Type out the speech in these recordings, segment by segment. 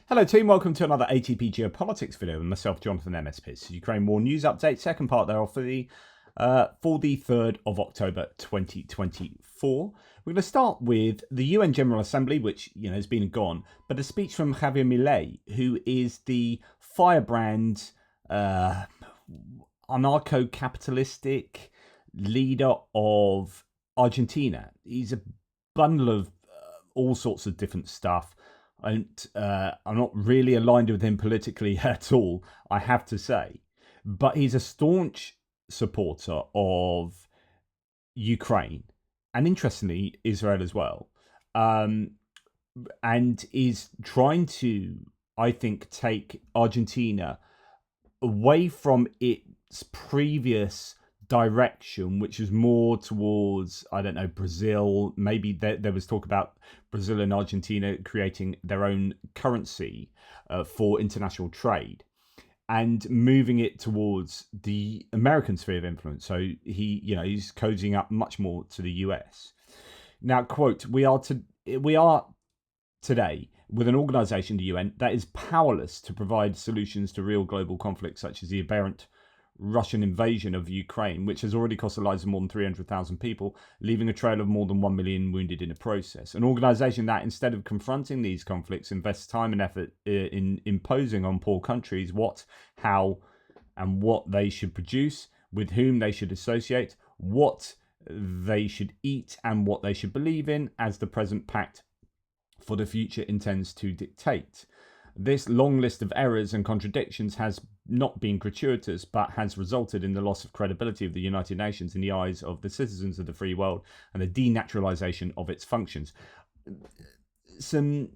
Hello team, welcome to another ATP Geopolitics video with myself, Jonathan MSP. Ukraine War News Update, second part thereof for the 3rd of October 2024. We're going to start with the UN General Assembly, which has been and gone, but a speech from Javier Milei, who is the firebrand anarcho-capitalistic leader of Argentina. He's a bundle of all sorts of different stuff. I'm not really aligned with him politically at all, I have to say. But he's a staunch supporter of Ukraine and, interestingly, Israel as well. And is trying to, I think, take Argentina away from its previous direction, which is more towards, I don't know, Brazil. Maybe there was talk about Brazil and Argentina creating their own currency for international trade and moving it towards the American sphere of influence. So he's cozying up much more to the US. Now, quote, we are today with an organization, the UN, that is powerless to provide solutions to real global conflicts such as the aberrant Russian invasion of Ukraine, which has already cost the lives of more than 300,000 people, leaving a trail of more than 1 million wounded in the process. An organisation that, instead of confronting these conflicts, invests time and effort in imposing on poor countries what, how, and what they should produce, with whom they should associate, what they should eat, and what they should believe in, as the present pact for the future intends to dictate. This long list of errors and contradictions has not been gratuitous, but has resulted in the loss of credibility of the United Nations in the eyes of the citizens of the free world and the denaturalization of its functions. Some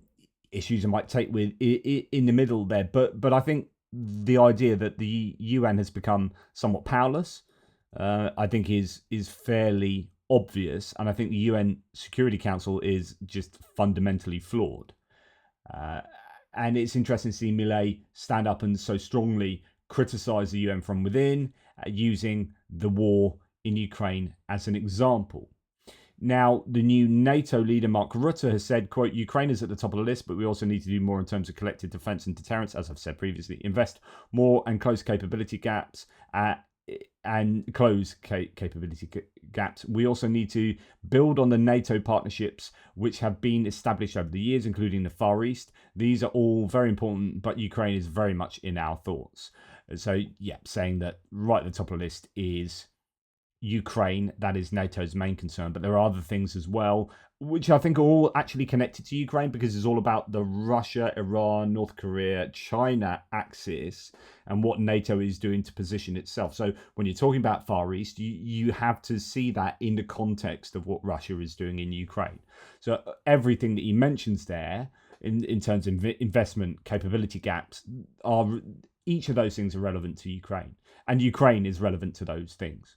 issues I might take with in the middle there, but I think the idea that the UN has become somewhat powerless, I think is fairly obvious, and I think the UN Security Council is just fundamentally flawed. And it's interesting to see Milei stand up and so strongly criticize the UN from within, using the war in Ukraine as an example. Now, the new NATO leader, Mark Rutte, has said, quote, Ukraine is at the top of the list, but we also need to do more in terms of collective defense and deterrence, as I've said previously, invest more and close capability gaps and close capability gaps. We also need to build on the NATO partnerships which have been established over the years, including the Far East. These are all very important, but Ukraine is very much in our thoughts. So, yeah, saying that right at the top of the list is Ukraine. That is NATO's main concern, but there are other things as well, which I think are all actually connected to Ukraine, because it's all about the Russia, Iran, North Korea, China axis and what NATO is doing to position itself. So when you're talking about Far East, you have to see that in the context of what Russia is doing in Ukraine. So everything that he mentions there in terms of investment capability gaps, are each of those things are relevant to Ukraine, and Ukraine is relevant to those things.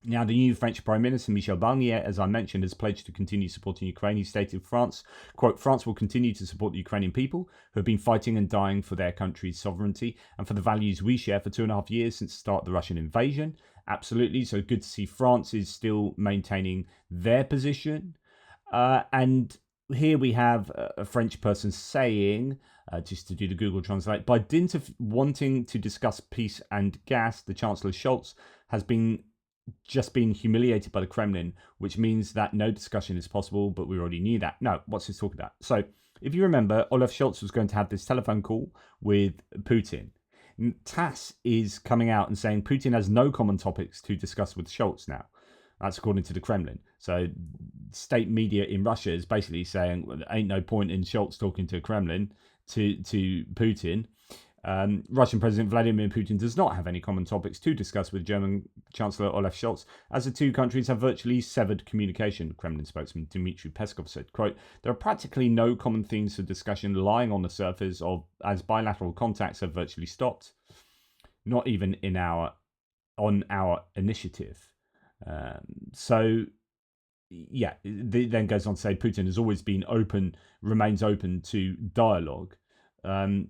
Now, the new French Prime Minister, Michel Barnier, as I mentioned, has pledged to continue supporting Ukraine. He stated, France, quote, France will continue to support the Ukrainian people who have been fighting and dying for their country's sovereignty and for the values we share for 2.5 years since the start of the Russian invasion. Absolutely. So good to see France is still maintaining their position. And here we have a French person saying, just to do the Google Translate, by dint of wanting to discuss peace and gas, the Chancellor Scholz has been humiliated by the Kremlin, which means that no discussion is possible, but we already knew that. No, what's this talking about? So, if you remember, Olaf Scholz was going to have this telephone call with Putin. TASS is coming out and saying Putin has no common topics to discuss with Scholz now. That's according to the Kremlin. So, state media in Russia is basically saying, well, there ain't no point in Scholz talking to Kremlin, to Putin. Russian President Vladimir Putin does not have any common topics to discuss with German Chancellor Olaf Scholz, as the two countries have virtually severed communication, Kremlin spokesman Dmitry Peskov said. Quote, there are practically no common themes for discussion lying on the surface as bilateral contacts have virtually stopped, not even on our initiative. So, yeah, it then goes on to say Putin has always been remains open to dialogue.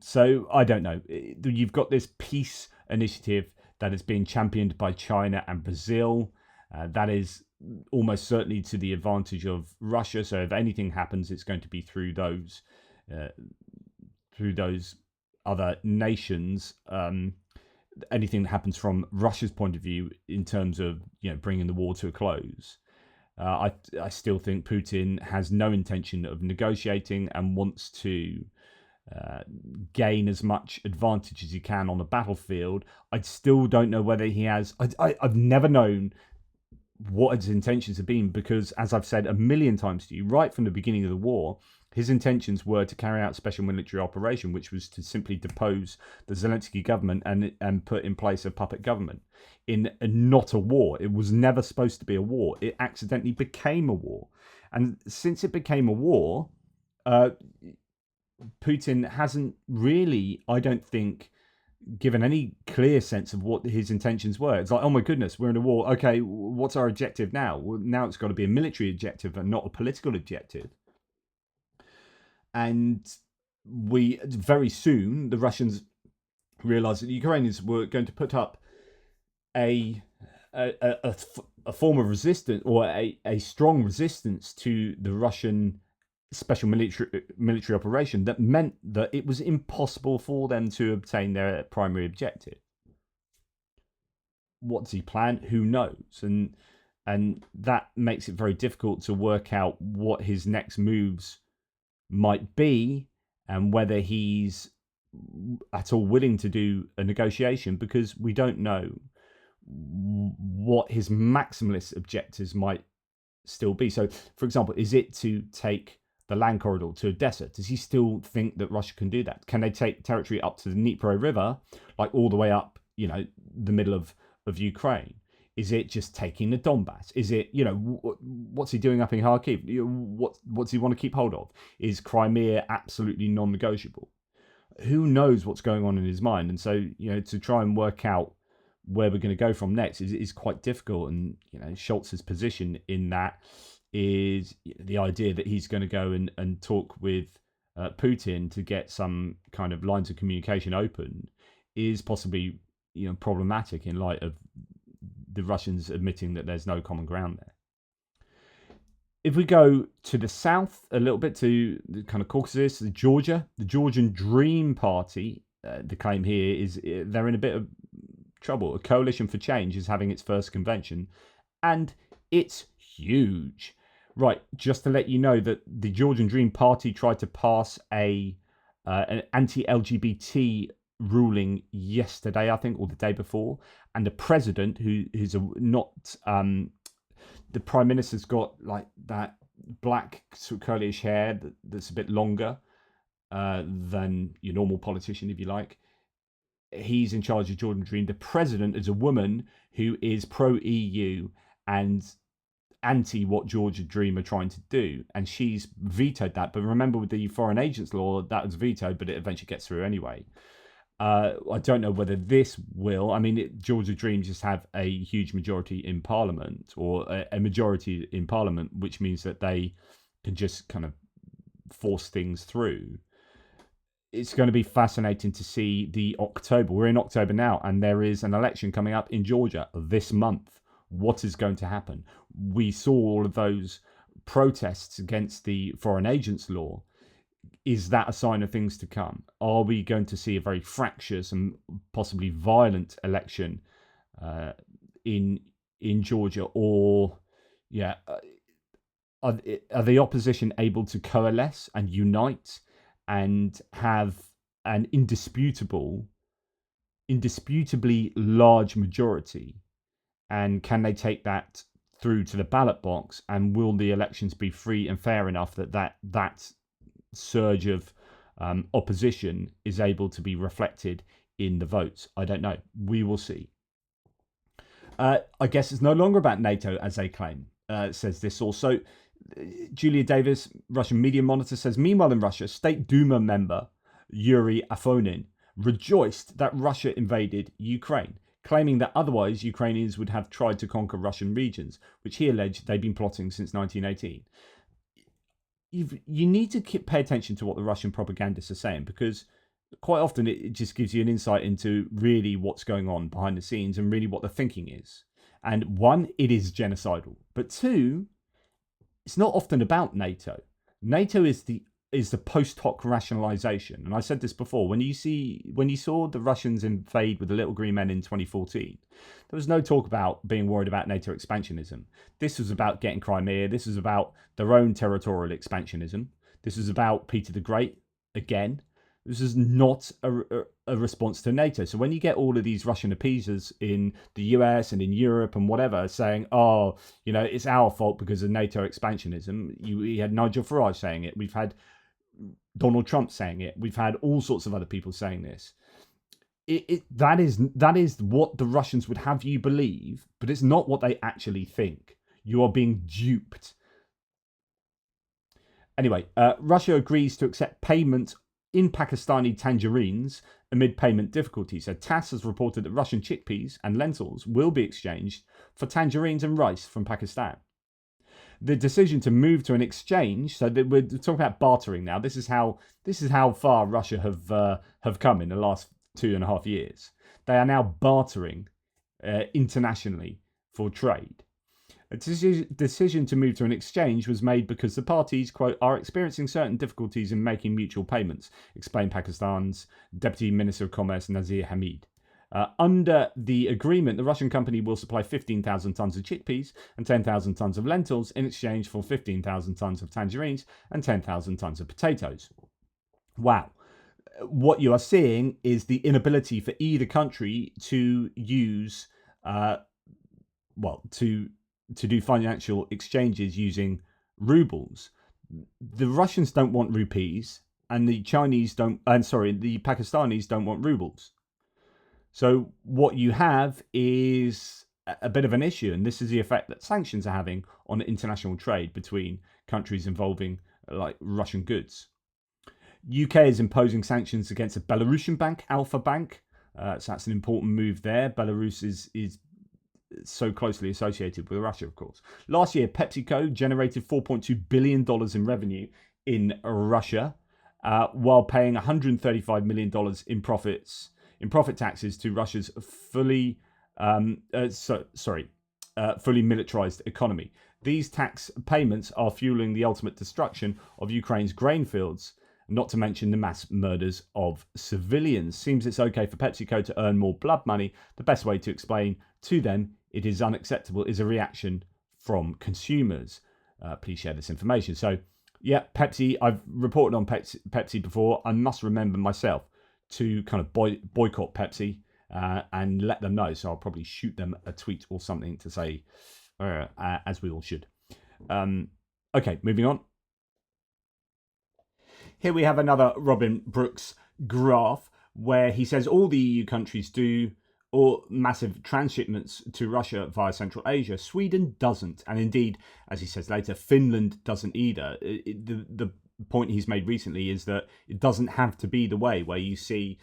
So I don't know. You've got this peace initiative that is being championed by China and Brazil. That is almost certainly to the advantage of Russia. So if anything happens, it's going to be through those through those other nations. Anything that happens from Russia's point of view in terms of bringing the war to a close. I still think Putin has no intention of negotiating and wants to gain as much advantage as he can on the battlefield. I still don't know whether he has. I've never known what his intentions have been, because, as I've said a million times to you, right from the beginning of the war, his intentions were to carry out a special military operation, which was to simply depose the Zelensky government and put in place a puppet government in not a war. It was never supposed to be a war. It accidentally became a war. And since it became a war, Putin hasn't really, I don't think, given any clear sense of what his intentions were. It's like, oh my goodness, we're in a war. Okay, what's our objective now? Well, now it's got to be a military objective and not a political objective. And very soon, the Russians realized that the Ukrainians were going to put up a form of resistance, or a strong resistance to the Russian special military operation that meant that it was impossible for them to obtain their primary objective. What's he planned? Who knows? And that makes it very difficult to work out what his next moves might be and whether he's at all willing to do a negotiation, because we don't know what his maximalist objectives might still be. So, for example, is it to take the land corridor to Odessa? Does he still think that Russia can do that? Can they take territory up to the Dnipro River, like all the way up, the middle of Ukraine? Is it just taking the Donbass? Is it, what's he doing up in Kharkiv? What's he want to keep hold of? Is Crimea absolutely non-negotiable? Who knows what's going on in his mind? And so, to try and work out where we're going to go from next is quite difficult. And, Scholz's position in that is the idea that he's going to go and talk with Putin to get some kind of lines of communication open is possibly problematic in light of the Russians admitting that there's no common ground there. If we go to the south a little bit, to the kind of Caucasus, Georgia, the Georgian Dream Party, the claim here is they're in a bit of trouble. A Coalition for Change is having its first convention, and it's huge. Right, just to let you know that the Georgian Dream Party tried to pass an anti-LGBT ruling yesterday, I think, or the day before, and the president, who's not the prime minister's got like that black sort of curlyish hair that's a bit longer than your normal politician, if you like. He's in charge of Georgian Dream. The president is a woman who is pro-EU and anti what Georgia Dream are trying to do, and she's vetoed that. But remember, with the foreign agents law, that was vetoed, but it eventually gets through anyway. I don't know whether this will. I mean, Georgia Dream just have a huge majority in Parliament, or a majority in Parliament, which means that they can just kind of force things through. It's going to be fascinating to see the October. We're in October now, and there is an election coming up in Georgia this month. What is going to happen? We saw all of those protests against the foreign agents law. Is that a sign of things to come? Are we going to see a very fractious and possibly violent election in Georgia? Or, are the opposition able to coalesce and unite and have an indisputably large majority? And can they take that through to the ballot box? And will the elections be free and fair enough that surge of opposition is able to be reflected in the votes? I don't know. We will see. I guess it's no longer about NATO, as they claim, says this also. Julia Davis, Russian media monitor, says, meanwhile in Russia, State Duma member Yuri Afonin rejoiced that Russia invaded Ukraine, claiming that otherwise Ukrainians would have tried to conquer Russian regions, which he alleged they'd been plotting since 1918. You need to pay attention to what the Russian propagandists are saying, because quite often it just gives you an insight into really what's going on behind the scenes and really what the thinking is. And one, it is genocidal. But two, it's not often about NATO. NATO is the is the post hoc rationalization. And I said this before, when you saw the Russians invade with the little green men in 2014, there was no talk about being worried about NATO expansionism. This was about getting Crimea. This was about their own territorial expansionism. This was about Peter the Great again. This is not a response to NATO. So when you get all of these Russian appeasers in the US and in Europe and whatever saying, oh, it's our fault because of NATO expansionism, we had Nigel Farage saying it. We've had Donald Trump saying it. We've had all sorts of other people saying this. That is what the Russians would have you believe, but it's not what they actually think. You are being duped. Anyway, Russia agrees to accept payment in Pakistani tangerines amid payment difficulties. So TASS has reported that Russian chickpeas and lentils will be exchanged for tangerines and rice from Pakistan. The decision to move to an exchange, so that we're talking about bartering now. This is how far Russia have come in the last 2.5 years. They are now bartering internationally for trade. A decision to move to an exchange was made because the parties, quote, are experiencing certain difficulties in making mutual payments, explained Pakistan's Deputy Minister of Commerce Nazir Hamid. Under the agreement, the Russian company will supply 15,000 tons of chickpeas and 10,000 tons of lentils in exchange for 15,000 tons of tangerines and 10,000 tons of potatoes. Wow. What you are seeing is the inability for either country to use, to do financial exchanges using rubles. The Russians don't want rupees, and the Pakistanis don't want rubles. So what you have is a bit of an issue, and this is the effect that sanctions are having on international trade between countries involving like Russian goods. UK is imposing sanctions against a Belarusian bank, Alpha Bank. So that's an important move there. Belarus is so closely associated with Russia, of course. Last year, PepsiCo generated $4.2 billion in revenue in Russia, while paying $135 million in profit taxes to Russia's fully militarized economy. These tax payments are fueling the ultimate destruction of Ukraine's grain fields, not to mention the mass murders of civilians. Seems it's okay for PepsiCo to earn more blood money. The best way to explain to them it is unacceptable is a reaction from consumers. Please share this information. So, yeah, Pepsi, I've reported on Pepsi before. I must remember myself to kind of boycott Pepsi and let them know. So I'll probably shoot them a tweet or something to say, as we all should. Okay, moving on. Here we have another Robin Brooks graph where he says all the EU countries do or massive transshipments to Russia via Central Asia. Sweden doesn't. And indeed, as he says later, Finland doesn't either. The point he's made recently is that it doesn't have to be the way where you see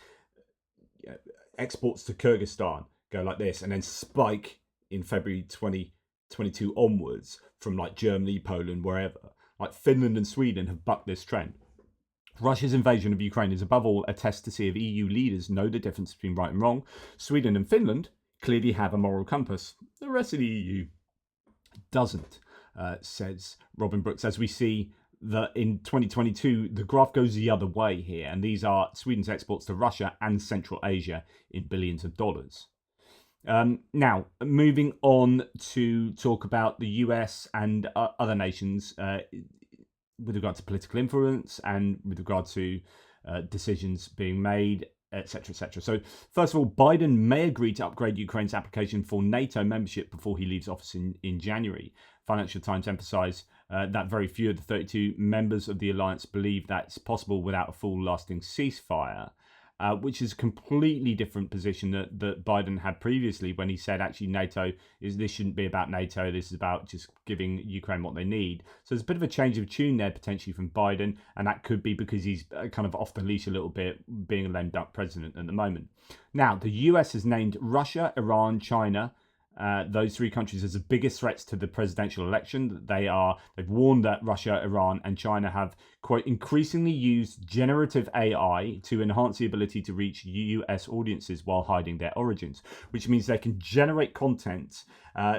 exports to Kyrgyzstan go like this and then spike in February 2022 onwards from like Germany, Poland, wherever. Like Finland and Sweden have bucked this trend. Russia's invasion of Ukraine is above all a test to see if EU leaders know the difference between right and wrong. Sweden and Finland clearly have a moral compass. The rest of the EU doesn't, says Robin Brooks, as we see that in 2022, the graph goes the other way here. And these are Sweden's exports to Russia and Central Asia in billions of dollars. Now, moving on to talk about the US and other nations with regard to political influence and with regard to decisions being made, etc., etc. So, first of all, Biden may agree to upgrade Ukraine's application for NATO membership before he leaves office in January. Financial Times emphasised that very few of the 32 members of the alliance believe that's possible without a full lasting ceasefire, which is a completely different position that Biden had previously when he said actually this shouldn't be about NATO, this is about just giving Ukraine what they need. So there's a bit of a change of tune there potentially from Biden, and that could be because he's kind of off the leash a little bit, being a lame duck president at the moment. Now, the US has named Russia, Iran, China, those three countries as the biggest threats to the presidential election. They've warned that Russia, Iran, and China have, quote, increasingly used generative AI to enhance the ability to reach US audiences while hiding their origins, which means they can generate content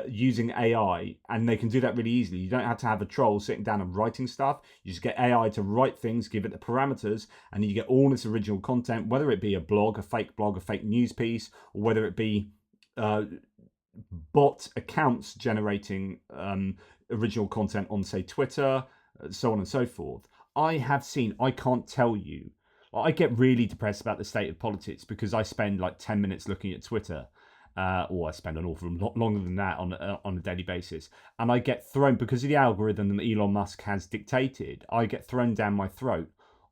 using AI, and they can do that really easily. You don't have to have a troll sitting down and writing stuff. You just get AI to write things, give it the parameters, and you get all this original content, whether it be a blog, a fake news piece, or whether it be bot accounts generating original content on, say, Twitter, so on and so forth. I can't tell you, I get really depressed about the state of politics because I spend like 10 minutes looking at Twitter, or I spend an awful lot longer than that on a daily basis. And I get thrown, because of the algorithm that Elon Musk has dictated, I get thrown down my throat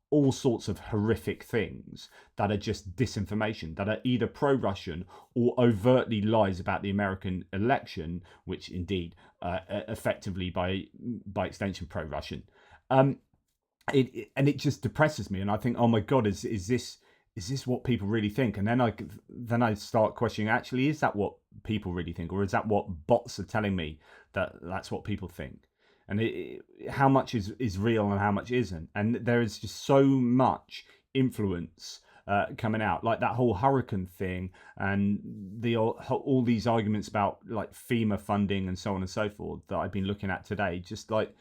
all sorts of horrific things that are just disinformation, that are either pro-Russian or overtly lies about the American election, which indeed effectively by extension pro-Russian. It just depresses me, and I think, oh my God, is this what people really think? And then I start questioning, actually, is that what people really think, or is that what bots are telling me that's what people think? And how much is real and how much isn't? And there is just so much influence coming out, like that whole hurricane thing, and all these arguments about like FEMA funding and so on and so forth that I've been looking at today. Just like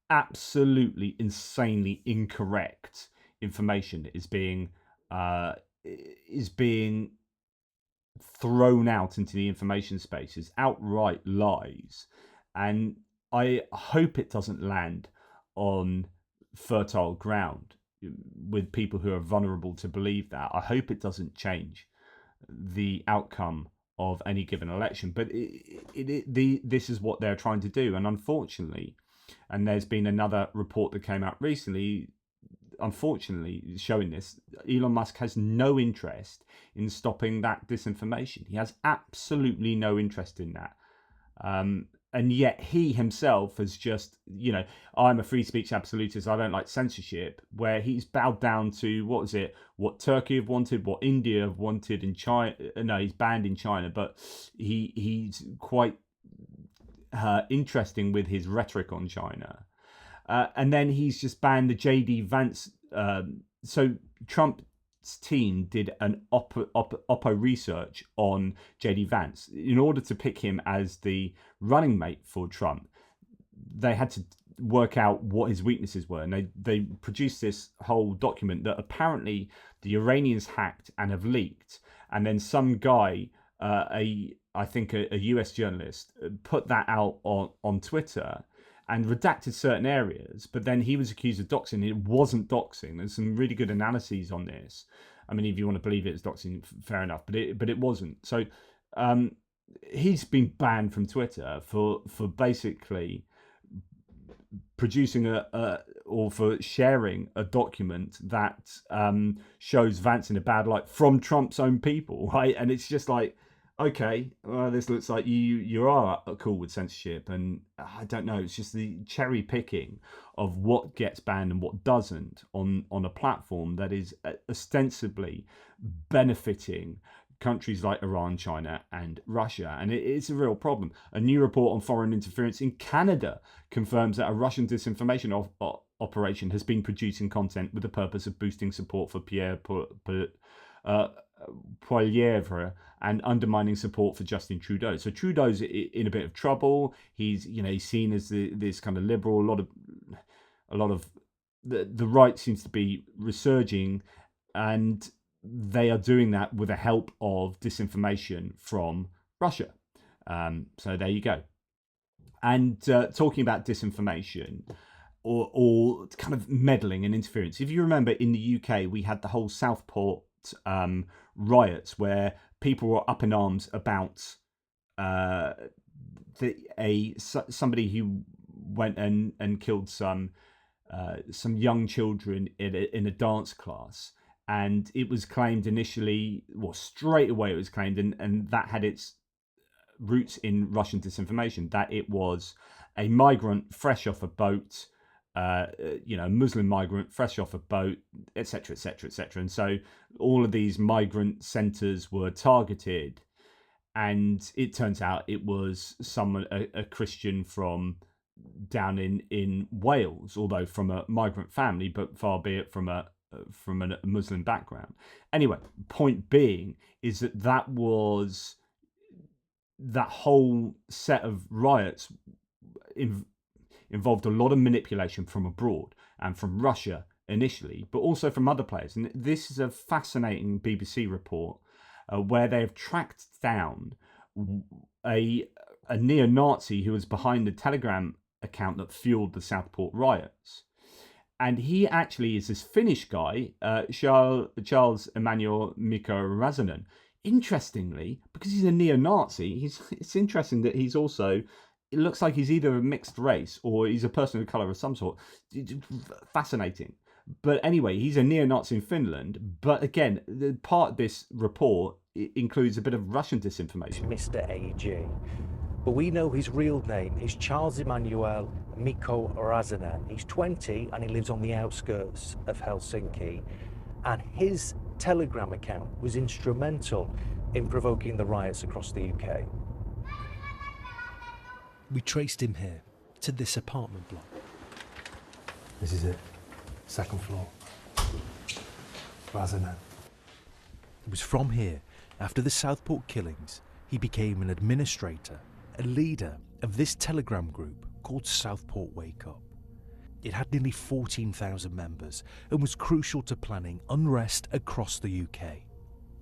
absolutely insanely incorrect information is being thrown out into the information space, is outright lies, and I hope it doesn't land on fertile ground with people who are vulnerable to believe that. I hope it doesn't change the outcome of any given election. But this is what they're trying to do. And unfortunately, and there's been another report that came out recently, unfortunately, showing this, Elon Musk has no interest in stopping that disinformation. He has absolutely no interest in that. And yet he himself has just, I'm a free speech absolutist, I don't like censorship, where he's bowed down to, what Turkey have wanted, what India have wanted in China. No, he's banned in China, but he's quite interesting with his rhetoric on China. And then he's just banned the J.D. Vance. So Trump's team did an Oppo research on J.D. Vance in order to pick him as the running mate for Trump. They had to work out what his weaknesses were, and they produced this whole document that apparently the Iranians hacked and have leaked, and then some guy, I think a US journalist, put that out on Twitter and redacted certain areas, but then he was accused of doxing. It wasn't doxing. There's some really good analyses on this. I mean, if you want to believe it's doxing, fair enough, but it wasn't. So he's been banned from Twitter for basically producing or for sharing a document that shows Vance in a bad light from Trump's own people, right? And it's just like, okay, well, this looks like you are cool with censorship, and I don't know. It's just the cherry picking of what gets banned and what doesn't on a platform that is ostensibly benefiting countries like Iran, China, and Russia, and it's a real problem. A new report on foreign interference in Canada confirms that a Russian disinformation operation has been producing content with the purpose of boosting support for Pierre Poilievre and undermining support for Justin Trudeau. So Trudeau's in a bit of trouble. He's seen as this kind of liberal. A lot of the right seems to be resurging, and they are doing that with the help of disinformation from Russia. So there you go. And talking about disinformation or kind of meddling and interference. If you remember, in the UK, we had the whole Southport riots where people were up in arms about somebody who went and killed some young children in a dance class, and it was claimed initially, well, straight away it was claimed, and that had its roots in Russian disinformation, that it was a migrant fresh off a boat, a Muslim migrant fresh off a boat, etc., etc., etc. And so all of these migrant centres were targeted, and it turns out it was someone, a Christian from down in Wales, although from a migrant family, but far be it from a Muslim background. Anyway, point being is that was that whole set of riots involved a lot of manipulation from abroad and from Russia initially, but also from other players. And this is a fascinating BBC report where they have tracked down a neo-Nazi who was behind the Telegram account that fueled the Southport riots. And he actually is this Finnish guy, Charles Emmanuel Mikko Razanen. Interestingly, because he's a neo-Nazi, it's interesting that he's also, it looks like he's either a mixed race or he's a person of colour of some sort. Fascinating. But anyway, he's a neo-Nazi in Finland. But again, the part of this report includes a bit of Russian disinformation. Mr. AG. But we know his real name is Charles Emmanuel Mikko Razanen. He's 20 and he lives on the outskirts of Helsinki. And his Telegram account was instrumental in provoking the riots across the UK. We traced him here to this apartment block. This is it. Second floor. Razanen. It was from here, after the Southport killings, he became an administrator, a leader of this Telegram group called Southport Wake Up. It had nearly 14,000 members and was crucial to planning unrest across the UK.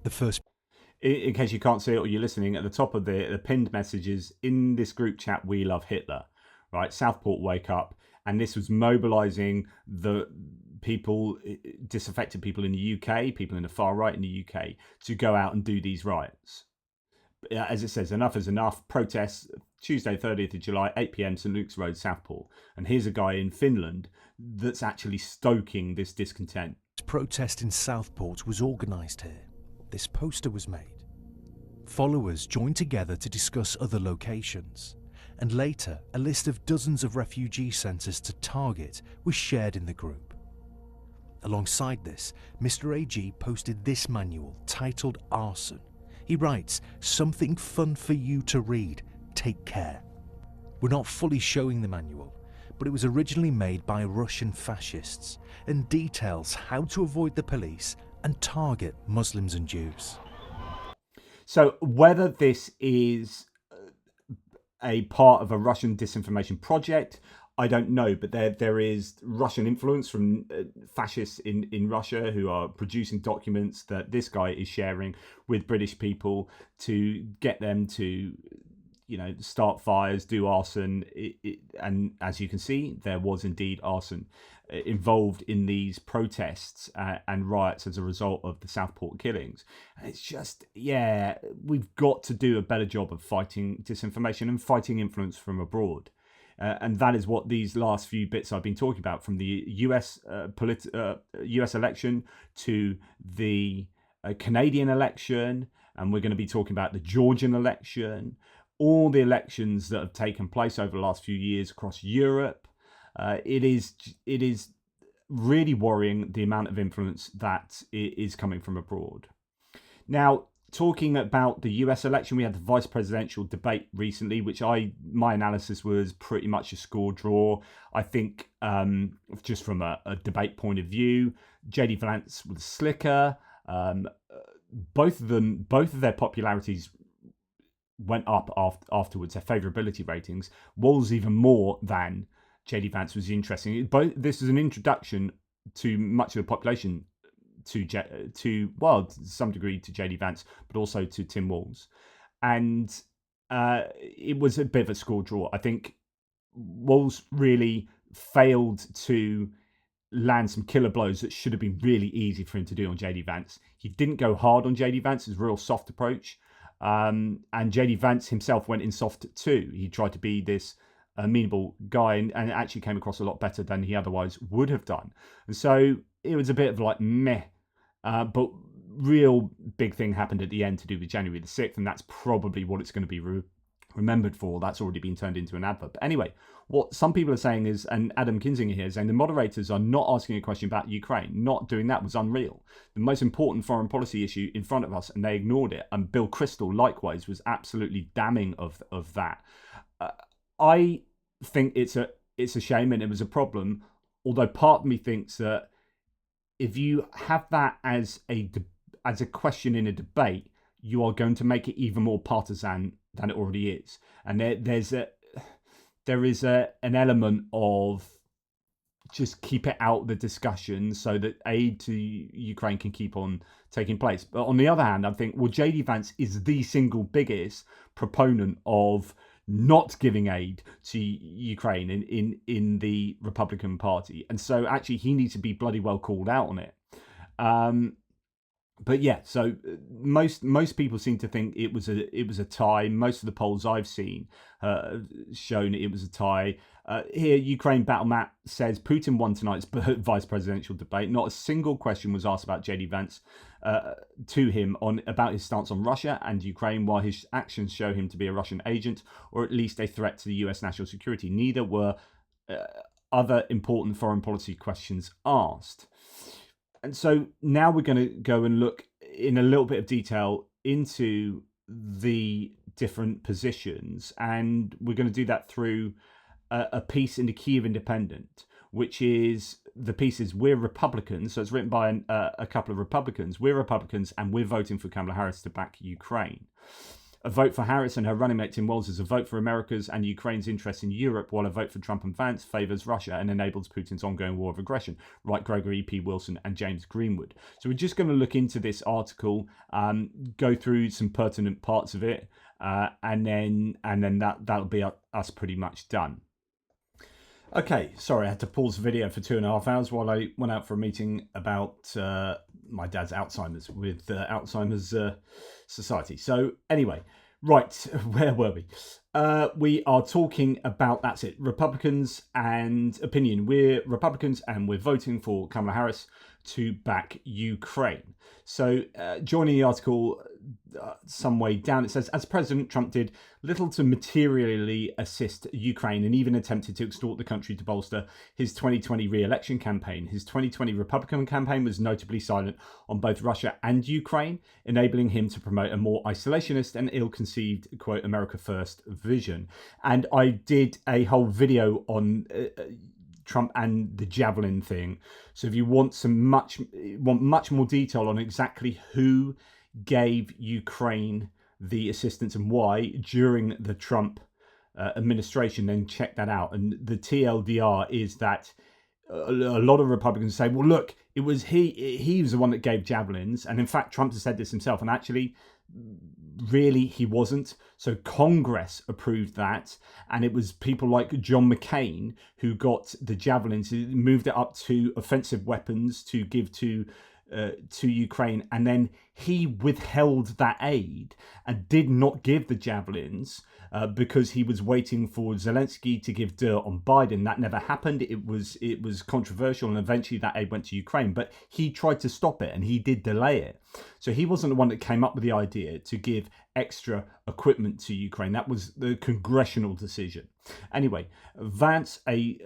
The first... In case you can't see it or you're listening, at the top of the pinned messages in this group chat, we love Hitler, right? Southport Wake Up. And this was mobilising the people, disaffected people in the UK, people in the far right in the UK, to go out and do these riots. As it says, enough is enough. Protests, Tuesday, 30th of July, 8 p.m, St Luke's Road, Southport. And here's a guy in Finland that's actually stoking this discontent. Protest in Southport was organised here. This poster was made. Followers joined together to discuss other locations. And later, a list of dozens of refugee centres to target was shared in the group. Alongside this, Mr. AG posted this manual titled Arson. He writes, "Something fun for you to read. Take care." We're not fully showing the manual, but it was originally made by Russian fascists and details how to avoid the police and target Muslims and Jews. So whether this is a part of a Russian disinformation project, I don't know, but there is Russian influence from fascists in Russia who are producing documents that this guy is sharing with British people to get them to, start fires, do arson. And as you can see, there was indeed arson involved in these protests and riots as a result of the Southport killings. And it's just, we've got to do a better job of fighting disinformation and fighting influence from abroad. And that is what these last few bits I've been talking about, from the US election to the Canadian election, and we're going to be talking about the Georgian election, all the elections that have taken place over the last few years across Europe. It is really worrying, the amount of influence that is coming from abroad. Now, talking about the US election, we had the vice presidential debate recently, which my analysis was pretty much a score draw. I think just from a debate point of view, JD Vance was slicker. Both of their popularities went up afterwards, their favourability ratings. Walls even more than JD Vance was interesting. This is an introduction to much of the population to some degree to JD Vance, but also to Tim Walz. And it was a bit of a score draw. I think Walz really failed to land some killer blows that should have been really easy for him to do on JD Vance. He didn't go hard on JD Vance, his real soft approach. And JD Vance himself went in soft too. He tried to be this amenable guy and it actually came across a lot better than he otherwise would have done. And so it was a bit of like meh. But real big thing happened at the end to do with January the 6th, and that's probably what it's going to be remembered for. That's already been turned into an advert. But anyway, what some people are saying is, and Adam Kinzinger here is saying, the moderators are not asking a question about Ukraine. Not doing that was unreal. The most important foreign policy issue in front of us, and they ignored it. And Bill Kristol, likewise, was absolutely damning of that. I think it's a shame and it was a problem. Although part of me thinks that if you have that as a question in a debate, you are going to make it even more partisan than it already is. And there is an element of just keep it out of the discussion so that aid to Ukraine can keep on taking place. But on the other hand, I think, well, JD Vance is the single biggest proponent of not giving aid to Ukraine in the Republican Party. And so actually he needs to be bloody well called out on it. But yeah, so most people seem to think it was a tie. Most of the polls I've seen shown it was a tie. Here, Ukraine Battle Map says Putin won tonight's vice presidential debate. Not a single question was asked about JD Vance to him about his stance on Russia and Ukraine, while his actions show him to be a Russian agent or at least a threat to the US national security. Neither were other important foreign policy questions asked. And so now we're going to go and look in a little bit of detail into the different positions. And we're going to do that through a piece in the Kyiv Independent, which is the piece is We're Republicans. So it's written by a couple of Republicans. We're Republicans and we're voting for Kamala Harris to back Ukraine. A vote for Harris and her running mate Tim Walz is a vote for America's and Ukraine's interests in Europe, while a vote for Trump and Vance favours Russia and enables Putin's ongoing war of aggression. Write Gregory P. Wilson and James Greenwood. So we're just going to look into this article, go through some pertinent parts of it, and then that'll be us pretty much done. Okay, sorry, I had to pause the video for 2.5 hours while I went out for a meeting about my dad's Alzheimer's with Alzheimer's Society. So anyway, right, where were we? We are talking about, that's it, Republicans and opinion. We're Republicans and we're voting for Kamala Harris to back Ukraine. So joining the article some way down, it says, as President Trump did little to materially assist Ukraine and even attempted to extort the country to bolster his 2020 re-election campaign. His 2020 Republican campaign was notably silent on both Russia and Ukraine, enabling him to promote a more isolationist and ill-conceived, quote, America First vision. And I did a whole video on Trump and the Javelin thing. So if you want much more detail on exactly who gave Ukraine the assistance and why during the Trump administration, then check that out. And the TLDR is that a lot of Republicans say, well, look, it was he was the one that gave javelins. And in fact, Trump has said this himself. And actually, really, he wasn't. So Congress approved that. And it was people like John McCain who got the javelins, who moved it up to offensive weapons to give to Ukraine, and then he withheld that aid and did not give the javelins because he was waiting for Zelensky to give dirt on Biden. That never happened. It was controversial, and eventually that aid went to Ukraine, but he tried to stop it and he did delay it. So he wasn't the one that came up with the idea to give extra equipment to Ukraine. That was the congressional decision. Anyway, Vance, a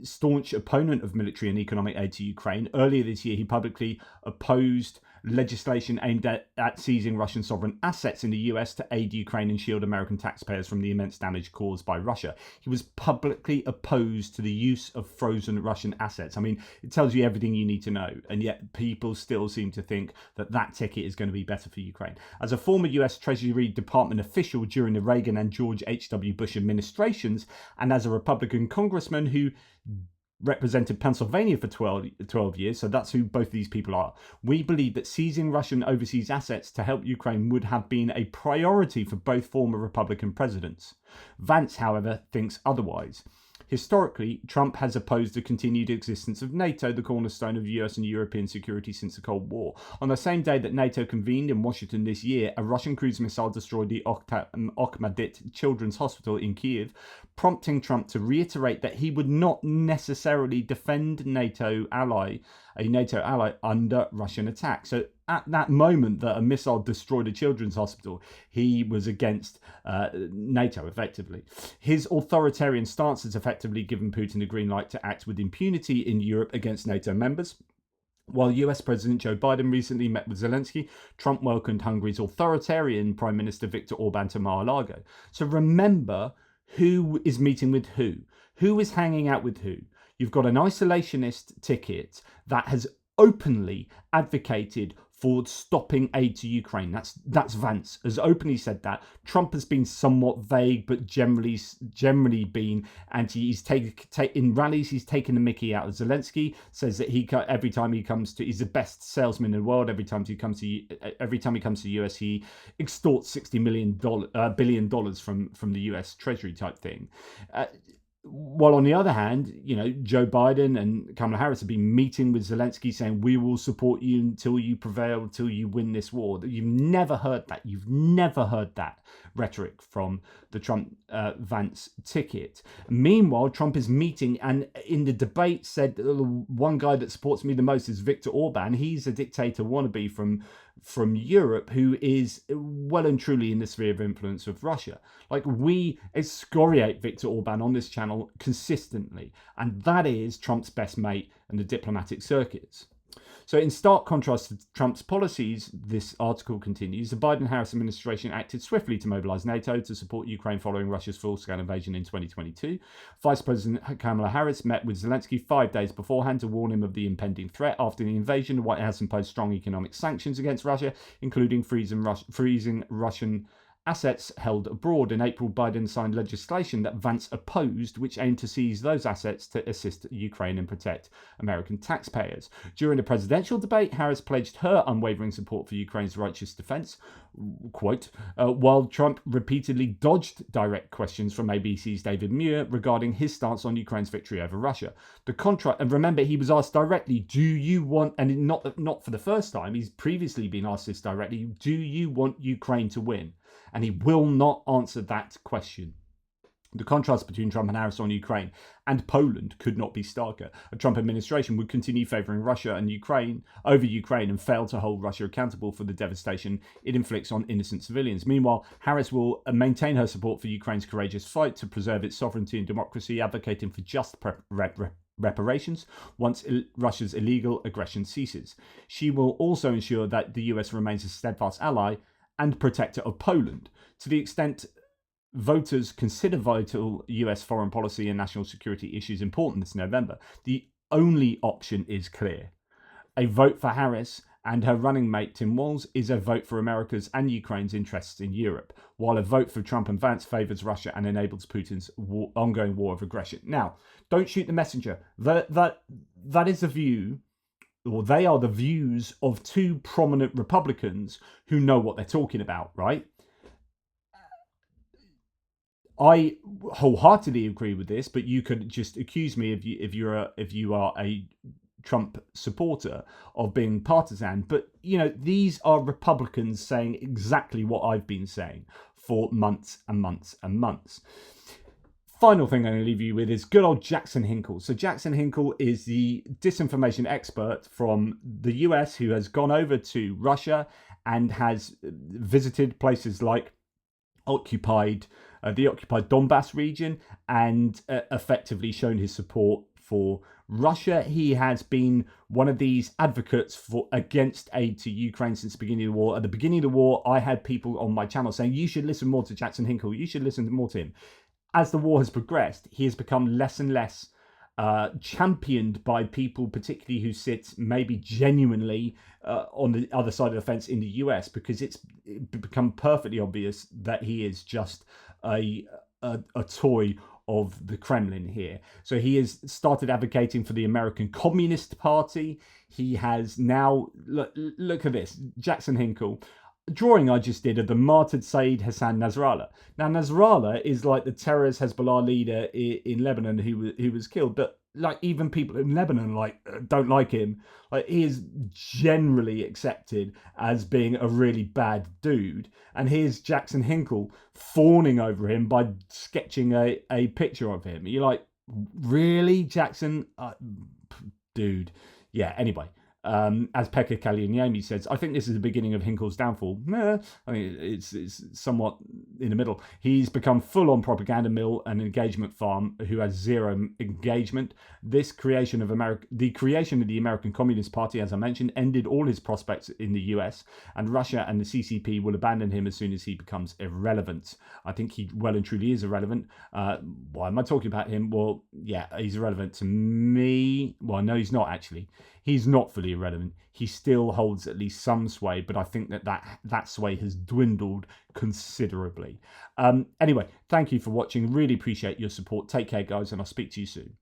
staunch opponent of military and economic aid to Ukraine, earlier this year he publicly opposed legislation aimed at seizing Russian sovereign assets in the US to aid Ukraine and shield American taxpayers from the immense damage caused by Russia. He was publicly opposed to the use of frozen Russian assets. I mean, it tells you everything you need to know, and yet people still seem to think that that ticket is going to be better for Ukraine. As a former US Treasury Department official during the Reagan and George H.W. Bush administrations, and as a Republican congressman who represented Pennsylvania for 12 years, so that's who both these people are, we believe that seizing Russian overseas assets to help Ukraine would have been a priority for both former Republican presidents. Vance, however, thinks otherwise. Historically, Trump has opposed the continued existence of NATO, the cornerstone of US and European security since the Cold War. On the same day that NATO convened in Washington this year, a Russian cruise missile destroyed the Okhmadit Children's Hospital in Kyiv, prompting Trump to reiterate that he would not necessarily defend a NATO ally under Russian attack. So at that moment that a missile destroyed a children's hospital, he was against NATO, effectively. His authoritarian stance has effectively given Putin a green light to act with impunity in Europe against NATO members. While US President Joe Biden recently met with Zelensky, Trump welcomed Hungary's authoritarian Prime Minister Viktor Orban to Mar-a-Lago. So remember who is meeting with who is hanging out with who. You've got an isolationist ticket that has openly advocated for stopping aid to Ukraine. That's Vance has openly said that. Trump has been somewhat vague, but generally been anti. He's in rallies. He's taken the mickey out of Zelensky. Says that every time he comes to, he's the best salesman in the world. Every time he comes to the US, he extorts $60 billion from the US Treasury type thing. While on the other hand, Joe Biden and Kamala Harris have been meeting with Zelensky saying, we will support you until you prevail, until you win this war. You've never heard that. You've never heard that rhetoric from the Trump-Vance ticket. Meanwhile, Trump is meeting, and in the debate said, one guy that supports me the most is Viktor Orban. He's a dictator wannabe from Europe who is well and truly in the sphere of influence of Russia. Like, we excoriate Viktor Orban on this channel consistently, and that is Trump's best mate in the diplomatic circuits. So in stark contrast to Trump's policies, this article continues, the Biden-Harris administration acted swiftly to mobilize NATO to support Ukraine following Russia's full-scale invasion in 2022. Vice President Kamala Harris met with Zelensky 5 days beforehand to warn him of the impending threat. After the invasion, the White House imposed strong economic sanctions against Russia, including freezing Russian assets held abroad. In April, Biden signed legislation that Vance opposed, which aimed to seize those assets to assist Ukraine and protect American taxpayers. During the presidential debate, Harris pledged her unwavering support for Ukraine's righteous defense, quote, while Trump repeatedly dodged direct questions from ABC's David Muir regarding his stance on Ukraine's victory over Russia. And remember, he was asked directly, do you want, and not for the first time, he's previously been asked this directly, do you want Ukraine to win? And he will not answer that question. The contrast between Trump and Harris on Ukraine and Poland could not be starker. A Trump administration would continue favouring Russia and Ukraine over Ukraine and fail to hold Russia accountable for the devastation it inflicts on innocent civilians. Meanwhile, Harris will maintain her support for Ukraine's courageous fight to preserve its sovereignty and democracy, advocating for just reparations once Russia's illegal aggression ceases. She will also ensure that the US remains a steadfast ally and protector of Poland. To the extent voters consider vital US foreign policy and national security issues important this November, the only option is clear. A vote for Harris and her running mate Tim Walz is a vote for America's and Ukraine's interests in Europe, while a vote for Trump and Vance favours Russia and enables Putin's ongoing war of aggression. Now, don't shoot the messenger. That is the view, or they are the views of two prominent Republicans who know what they're talking about, right? I wholeheartedly agree with this, but you could just accuse me if you are a Trump supporter of being partisan. But these are Republicans saying exactly what I've been saying for months and months and months. Final thing I'm going to leave you with is good old Jackson Hinkle. So Jackson Hinkle is the disinformation expert from the US who has gone over to Russia and has visited places like the occupied Donbass region and effectively shown his support for Russia. He has been one of these advocates against aid to Ukraine since the beginning of the war. At the beginning of the war, I had people on my channel saying, you should listen more to Jackson Hinkle. You should listen more to him. As the war has progressed, he has become less and less championed by people, particularly who sit maybe genuinely on the other side of the fence in the US, because it's become perfectly obvious that he is just a toy of the Kremlin here. So he has started advocating for the American Communist Party. He has now, look at this, Jackson Hinkle, drawing I just did of the martyred Saeed Hassan Nasrallah. Now, Nasrallah is like the terrorist Hezbollah leader in Lebanon who was killed, but like even people in Lebanon don't like him. Like, he is generally accepted as being a really bad dude, and here's Jackson Hinkle fawning over him by sketching a picture of him. You're like, really, Jackson? Dude. Yeah, anyway. As Pekka Kaliniemi says, I think this is the beginning of Hinkle's downfall. I mean, it's somewhat in the middle. He's become full-on propaganda mill and engagement farm who has zero engagement. The creation of the American Communist Party, as I mentioned, ended all his prospects in the US, and Russia and the CCP will abandon him as soon as he becomes irrelevant. I think he well and truly is irrelevant. Why am I talking about him? Well, yeah, he's irrelevant to me. Well, no, he's not actually. He's not fully irrelevant. He still holds at least some sway, but I think that sway has dwindled considerably. Anyway, thank you for watching. Really appreciate your support. Take care, guys, and I'll speak to you soon.